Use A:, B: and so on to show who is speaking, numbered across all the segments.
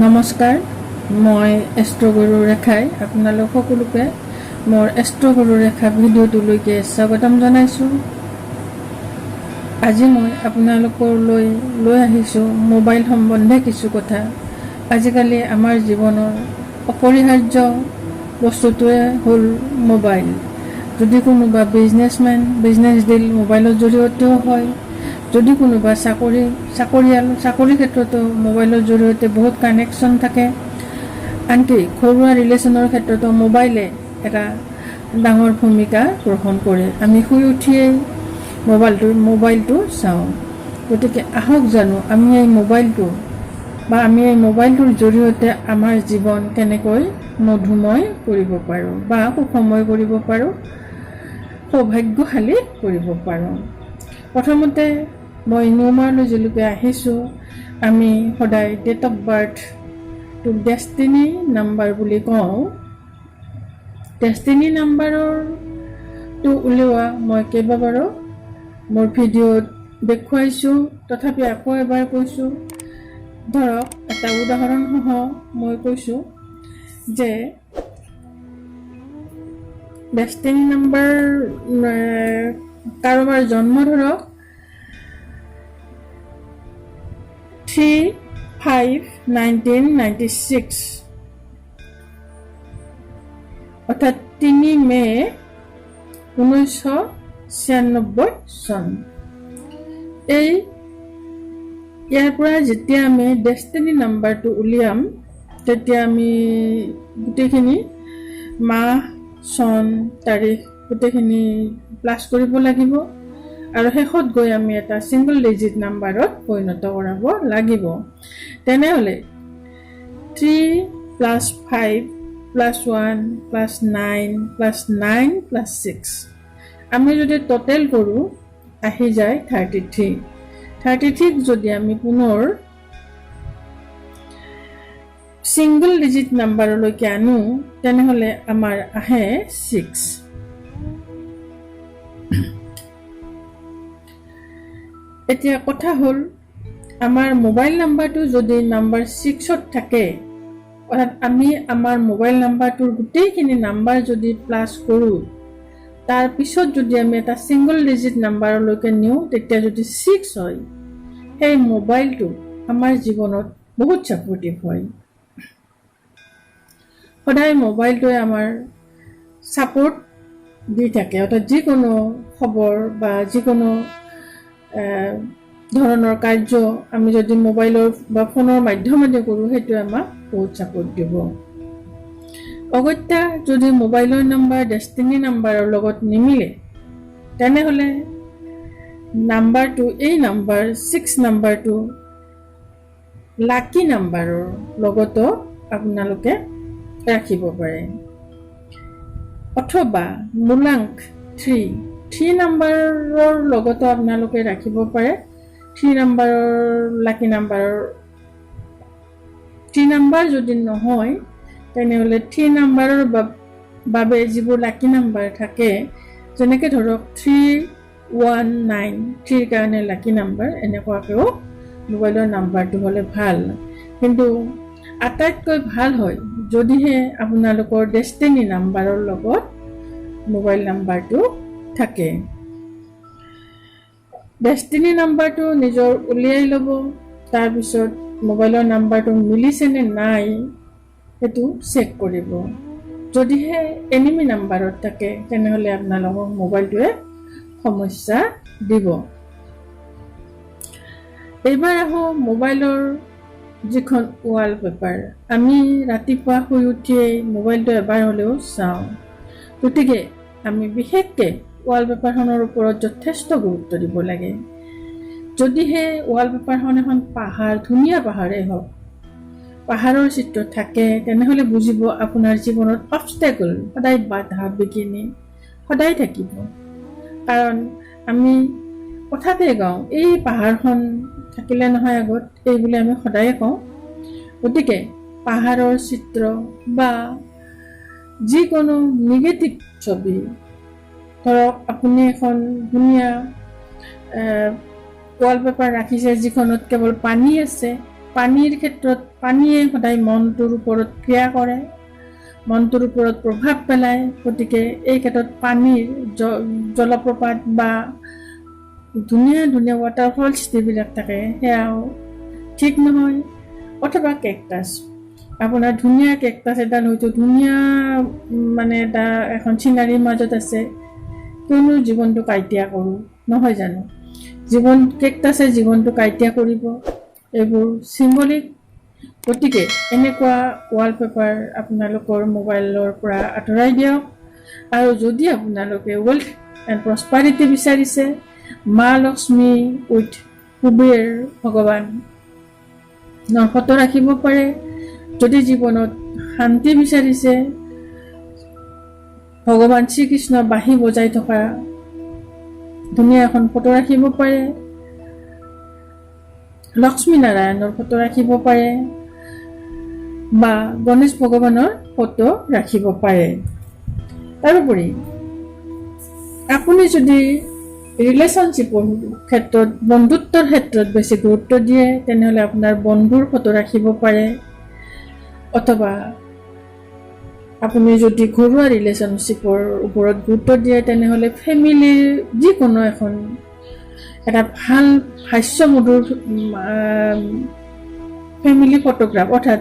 A: নমস্কাৰ, মই এষ্ট্ৰগুৰু ৰেখাই আপোনালোক সকলোকে মোৰ এষ্ট্ৰগুৰু ৰেখা ভিডিঅ'টোলৈকে স্বাগতম জনাইছোঁ। আজি মই আপোনালোকলৈ লৈ আহিছোঁ মোবাইল সম্বন্ধে কিছু কথা। আজিকালি আমাৰ জীৱনৰ অপৰিহাৰ্য বস্তুটোৱে হ'ল মোবাইল। যদি কোনোবা বিজনেছ ডিল মোবাইলৰ জৰিয়তেও হয়, যদি কোনোবা চাকৰি ক্ষেত্ৰতো মোবাইলৰ জৰিয়তে বহুত কানেকশ্যন থাকে। আনকি ঘৰুৱা ৰিলেশ্যনৰ ক্ষেত্ৰতো মোবাইলে এটা ডাঙৰ ভূমিকা গ্ৰহণ কৰে। আমি শুই উঠিয়েই মোবাইলটো চাওঁ। গতিকে আহক জানো আমি এই মোবাইলটোৰ জৰিয়তে আমাৰ জীৱন কেনেকৈ মধুময় কৰিব পাৰোঁ বা সুখময় কৰিব পাৰোঁ, সৌভাগ্যশালী কৰিব পাৰোঁ। প্ৰথমতে মই নিউমাৰলৈ যিলৈকে আহিছোঁ, আমি সদায় ডেট অফ বাৰ্থটো ডেষ্টিনি নাম্বাৰ বুলি কওঁ। ডেষ্টিনি নাম্বাৰটো উলিওৱা মই কেইবাবাৰো মোৰ ভিডিঅ'ত দেখুৱাইছোঁ, তথাপি আকৌ এবাৰ কৈছোঁ। ধৰক এটা উদাহৰণসহ মই কৈছোঁ যে ডেষ্টিনি নাম্বাৰ কাৰোবাৰ জন্ম ধৰক 3/5/1996 অৰ্থাৎ 3 মে 1996 চন। ইয়াৰ পৰা যেতিয়া আমি ডেষ্টিনি নাম্বাৰটো উলিয়াম, তেতিয়া আমি গোটেইখিনি মাহ, চন, তাৰিখ গোটেইখিনি প্লাছ কৰিব লাগিব আৰু শেষত গৈ আমি এটা ছিংগল ডিজিট নাম্বাৰত পৰিণত কৰাব লাগিব। তেনেহ'লে 3 + 5 + 1 + 9 + 9 + 6 আমি যদি টোটেল কৰোঁ আহি যায় 33। 33 যদি আমি পুনৰ ছিংগল ডিজিট নাম্বাৰলৈকে আনো, তেনেহ'লে আমাৰ আহে 6। এতিয়া কথা হ'ল, আমাৰ মোবাইল নাম্বাৰটো যদি নাম্বাৰ 6ত থাকে, অৰ্থাৎ আমি আমাৰ মোবাইল নাম্বাৰটোৰ গোটেইখিনি নাম্বাৰ যদি প্লাছ কৰোঁ, তাৰপিছত যদি আমি এটা ছিংগল ডিজিট নাম্বাৰলৈকে নিওঁ, তেতিয়া যদি 6 হয়, সেই মোবাইলটো আমাৰ জীৱনত বহুত ছাপৰ্টিভ হয়। সদায় মোবাইলটোৱে আমাৰ ছাপৰ্ট দি থাকে, অৰ্থাৎ যিকোনো খবৰ বা যিকোনো ধৰণৰ কাৰ্য আমি যদি মোবাইলৰ বা ফোনৰ মাধ্যমেৰে কৰোঁ, সেইটোৱে আমাক বহুত ছাপৰ্ট দিব। অগত্যা যদি মোবাইলৰ নাম্বাৰ ডেষ্টিনি নাম্বাৰৰ লগত নিমিলে, তেনেহ'লে এই নাম্বাৰ 6 নাম্বাৰটো লাকি নাম্বাৰৰ লগতো আপোনালোকে ৰাখিব পাৰে, অথবা মূলাংক 3 নাম্বাৰৰ লগতো আপোনালোকে ৰাখিব পাৰে। 3 নাম্বাৰৰ লাকি নাম্বাৰৰ 3 নাম্বাৰ যদি নহয়, তেনেহ'লে 3 নাম্বাৰৰ বাবে যিবোৰ লাকি নাম্বাৰ থাকে, যেনেকৈ ধৰক 319 3ৰ কাৰণে লাকি নাম্বাৰ, এনেকুৱাকৈও মোবাইলৰ নাম্বাৰটো হ'লে ভাল। কিন্তু আটাইতকৈ ভাল হয় যদিহে আপোনালোকৰ ডেষ্টিনি নাম্বাৰৰ লগত মোবাইল নাম্বাৰটো থাকে। ডেষ্টিনি নাম্বাৰটো নিজৰ উলিয়াই ল'ব, তাৰপিছত মোবাইলৰ নাম্বাৰটো মিলিছেনে নাই সেইটো চেক কৰিব। যদিহে এনিমি নাম্বাৰত থাকে, তেনেহ'লে আপোনালোকৰ মোবাইলটোৱে সমস্যা দিব। এইবাৰ আহোঁ মোবাইলৰ যিখন ৱালপেপাৰ। আমি ৰাতিপুৱা শুই উঠিয়েই মোবাইলটো এবাৰ হ'লেও চাওঁ। গতিকে আমি বিশেষকৈ ৱালপেপাৰখনৰ ওপৰত যথেষ্ট গুৰুত্ব দিব লাগে। যদিহে ৱালপেপাৰখন এখন ধুনীয়া পাহাৰেই হওক, পাহাৰৰ চিত্ৰ থাকে, তেনেহ'লে বুজিব আপোনাৰ জীৱনত অবষ্টেকল, সদায় বাধা বিঘিনি সদায় থাকিব। কাৰণ আমি কথাতে কওঁ, এই পাহাৰখন থাকিলে নহয় আগত, এই বুলি আমি সদায়ে কওঁ। গতিকে পাহাৰৰ চিত্ৰ বা যিকোনো নিগেটিভ ছবি, ধৰক আপুনি এখন ধুনীয়া ৱালপেপাৰ ৰাখিছে যিখনত কেৱল পানী আছে, পানীৰ ক্ষেত্ৰত পানীয়ে সদায় মনটোৰ ওপৰত ক্ৰিয়া কৰে, মনটোৰ ওপৰত প্ৰভাৱ পেলায়। গতিকে এই ক্ষেত্ৰত পানীৰ জলপ্ৰপাত বা ধুনীয়া ধুনীয়া ৱাটাৰফলছ যিবিলাক থাকে সেয়াও ঠিক নহয়। অথবা কেকটাছ, আপোনাৰ ধুনীয়া কেকটাছ এডাল হয়তো ধুনীয়া মানে এটা এখন চিনাৰীৰ মাজত আছে, কিয়নো জীৱনটো কাইটিয়া কৰোঁ, নহয় জানো? কেকটাছে জীৱনটো কাইটিয়া কৰিব, এইবোৰ চিম্বলিক। গতিকে এনেকুৱা ৱালপেপাৰ আপোনালোকৰ মোবাইলৰ পৰা আঁতৰাই দিয়ক। আৰু যদি আপোনালোকে ৱেলথ এণ্ড প্ৰস্পাৰিটি বিচাৰিছে, মা লক্ষ্মী উইথ কুবেৰ ভগৱান ফটো ৰাখিব পাৰে। যদি জীৱনত শান্তি বিচাৰিছে, ভগৱান শ্ৰীকৃষ্ণ বাঁহী বজাই থকা ধুনীয়া এখন ফটো ৰাখিব পাৰে, লক্ষ্মী নাৰায়ণৰ ফটো ৰাখিব পাৰে বা গণেশ ভগৱানৰ ফটো ৰাখিব পাৰে। তাৰোপৰি আপুনি যদি ৰিলেশ্যনশ্বিপৰ ক্ষেত্ৰত, বন্ধুত্বৰ ক্ষেত্ৰত বেছি গুৰুত্ব দিয়ে, তেনেহ'লে আপোনাৰ বন্ধুৰ ফটো ৰাখিব পাৰে। অথবা আপুনি যদি ঘৰুৱা ৰিলেশ্যনশ্বিপৰ ওপৰত গুৰুত্ব দিয়ে, তেনেহ'লে ফেমিলিৰ যিকোনো এটা ভাল হাস্যমধুৰ ফেমিলি ফটোগ্ৰাফ, অৰ্থাৎ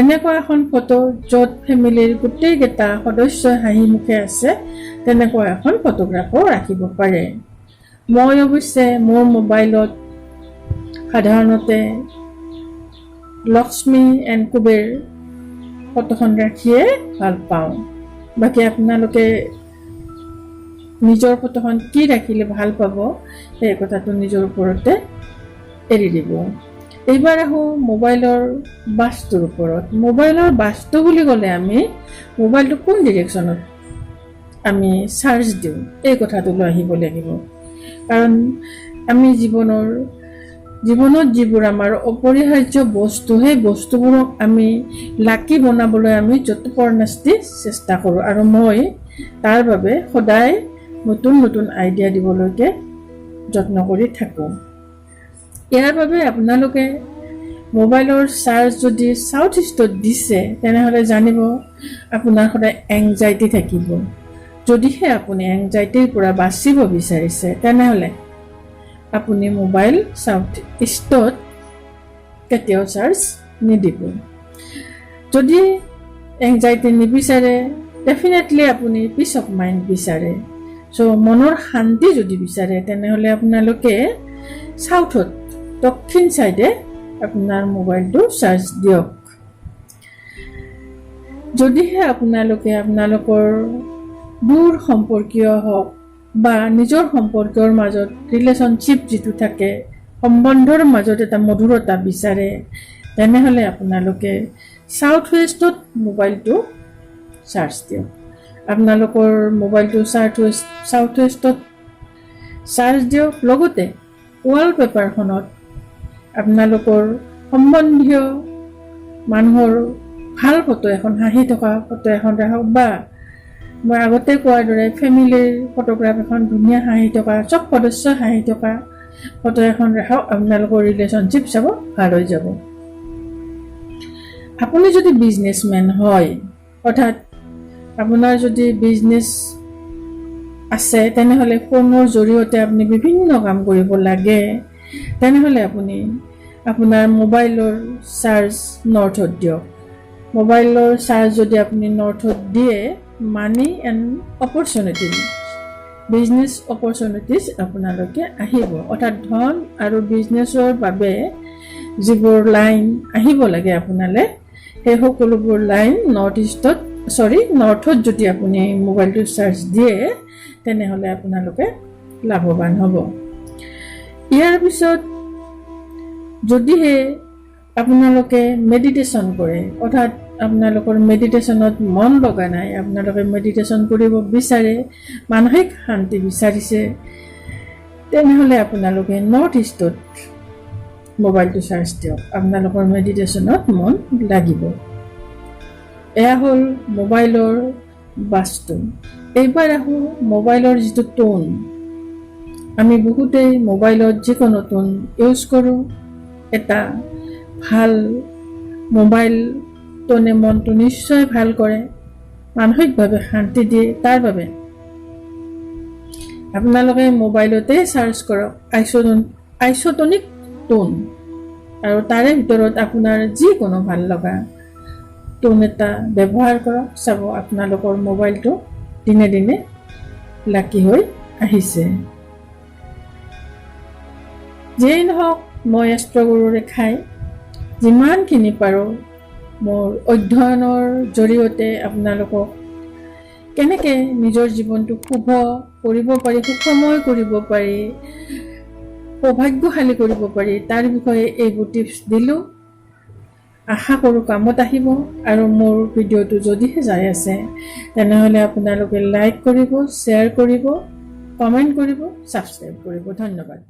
A: এনেকুৱা এখন ফটো য'ত ফেমিলিৰ গোটেইকেইটা সদস্যই হাঁহি মুখে আছে, তেনেকুৱা এখন ফটোগ্ৰাফো ৰাখিব পাৰে। মই অৱশ্যে মোৰ মোবাইলত সাধাৰণতে লক্ষ্মী এণ্ড কুবেৰ ফটোখন ৰাখিয়ে ভাল পাওঁ। বাকী আপোনালোকে নিজৰ ফটোখন কি ৰাখিলে ভাল পাব, সেই কথাটো নিজৰ ওপৰতে এৰি দিব। এইবাৰ আহোঁ মোবাইলৰ বাস্তুৰ ওপৰত। মোবাইলৰ বাস্তু বুলি ক'লে আমি মোবাইলটো কোন ডিৰেকশ্যনত আমি চাৰ্জ দিওঁ, এই কথাটোলৈ আহিব লাগিব। কাৰণ আমি জীৱনত যিবোৰ আমাৰ অপৰিহাৰ্য বস্তু, সেই বস্তুবোৰক আমি লাকি বনাবলৈ আমি যৎপৰোনাস্তি চেষ্টা কৰোঁ। আৰু মই তাৰ বাবে সদায় নতুন নতুন আইডিয়া দিবলৈকে যত্ন কৰি থাকোঁ। ইয়াৰ বাবে আপোনালোকে মোবাইলৰ চাৰ্জ যদি চাউথ ইষ্টত দিছে, তেনেহ'লে জানিব আপোনাৰ সদায় এংজাইটি থাকিব। যদিহে আপুনি এংজাইটিৰ পৰা বাচিব বিচাৰিছে, তেনেহ'লে আপুনি মোবাইল চাউথ ইষ্টত কেতিয়াও চাৰ্জ নিদিব। যদি এংজাইটি নিবিচাৰে, ডেফিনেটলি আপুনি পিচ অফ মাইণ্ড বিচাৰে। মনৰ শান্তি যদি বিচাৰে, তেনেহ'লে আপোনালোকে চাউথত, দক্ষিণ চাইডে আপোনাৰ মোবাইলটো চাৰ্জ দিয়ক। যদিহে আপোনালোকে আপোনালোকৰ দূৰ সম্পৰ্কীয় হওক বা নিজৰ সম্পৰ্কৰ মাজত ৰিলেশ্যনশ্বিপ যিটো থাকে, সম্বন্ধৰ মাজত এটা মধুৰতা বিচাৰে, তেনেহ'লে আপোনালোকে চাউথ ৱেষ্টত মোবাইলটো চাৰ্জ দিয়ক। আপোনালোকৰ মোবাইলটো চাউথ ৱেষ্টত চাৰ্জ দিয়ক। লগতে ৱালপেপাৰখনত আপোনালোকৰ সম্বন্ধীয় মানুহৰ ভাল ফটো এখন, হাঁহি থকা ফটো এখন ৰাখক, বা মই আগতে কোৱাৰ দৰে ফেমিলিৰ ফটোগ্ৰাফ এখন, ধুনীয়া হাঁহি থকা, চব সদস্য হাঁহি থকা ফটো এখন ৰাখক। আপোনালোকৰ ৰিলেশ্যনশ্বিপ চাব ভাল হৈ যাব। আপুনি যদি বিজনেছমেন হয়, অৰ্থাৎ আপোনাৰ যদি বিজনেছ আছে, তেনেহ'লে ফোনৰ জৰিয়তে আপুনি বিভিন্ন কাম কৰিব লাগে, তেনেহ'লে আপুনি আপোনাৰ মোবাইলৰ চাৰ্জ নৰ্থত দিয়ক। মোবাইলৰ চাৰ্জ যদি আপুনি নৰ্থত দিয়ে, মানি এণ্ড অপৰচুনিটিজ, বিজনেছ অপৰচুনিটিজ আপোনালোকে আহিব। অৰ্থাৎ ধন আৰু বিজনেছৰ বাবে যিবোৰ লাইন আহিব লাগে আপোনালৈ, সেই সকলোবোৰ লাইন নৰ্থত যদি আপুনি মোবাইলটো চাৰ্জ দিয়ে, তেনেহ'লে আপোনালোকে লাভৱান হ'ব। ইয়াৰ পিছত যদিহে আপোনালোকে মেডিটেশ্যন কৰে, অৰ্থাৎ আপোনালোকৰ মেডিটেশ্যনত মন লগা নাই, আপোনালোকে মেডিটেশ্যন কৰিব বিচাৰে, মানসিক শান্তি বিচাৰিছে, তেনেহ'লে আপোনালোকে নৰ্থ ইষ্টত মোবাইলটো চাৰ্জ দিয়ক। আপোনালোকৰ মেডিটেশ্যনত মন লাগিব। এয়া হ'ল মোবাইলৰ বাস্তু। এইবাৰ আহোঁ মোবাইলৰ যিটো টোন। আমি বহুতেই মোবাইলত যিকোনো টোন ইউজ কৰোঁ, এটা ভাল মোবাইল টনে মনটো নিশ্চয় ভাল কৰে, মানসিকভাৱে শান্তি দিয়ে। তাৰ বাবে আপোনালোকে মোবাইলতে চাৰ্চ কৰক আইচটনিক টোন, আৰু তাৰে ভিতৰত আপোনাৰ যিকোনো ভাল লগা টোন এটা ব্যৱহাৰ কৰক। চাব আপোনালোকৰ মোবাইলটো দিনে দিনে লাকি হৈ আহিছে। যেই নহওক, মই এষ্ট্ৰগুৰু ৰেখাই যিমানখিনি পাৰোঁ মোৰ অধ্যয়নৰ জৰিয়তে আপোনালোকক কেনেকৈ নিজৰ জীৱনটো শুভ কৰিব পাৰি, সুখময় কৰিব পাৰি, সৌভাগ্যশালী কৰিব পাৰি, তাৰ বিষয়ে এইবোৰ টিপছ দিলোঁ। আশা কৰোঁ কামত আহিব। আৰু মোৰ ভিডিঅ'টো যদিহে যাই আছে তেনেহ'লে আপোনালোকে লাইক কৰিব, শ্বেয়াৰ কৰিব, কমেণ্ট কৰিব, ছাবস্ক্ৰাইব কৰিব। ধন্যবাদ।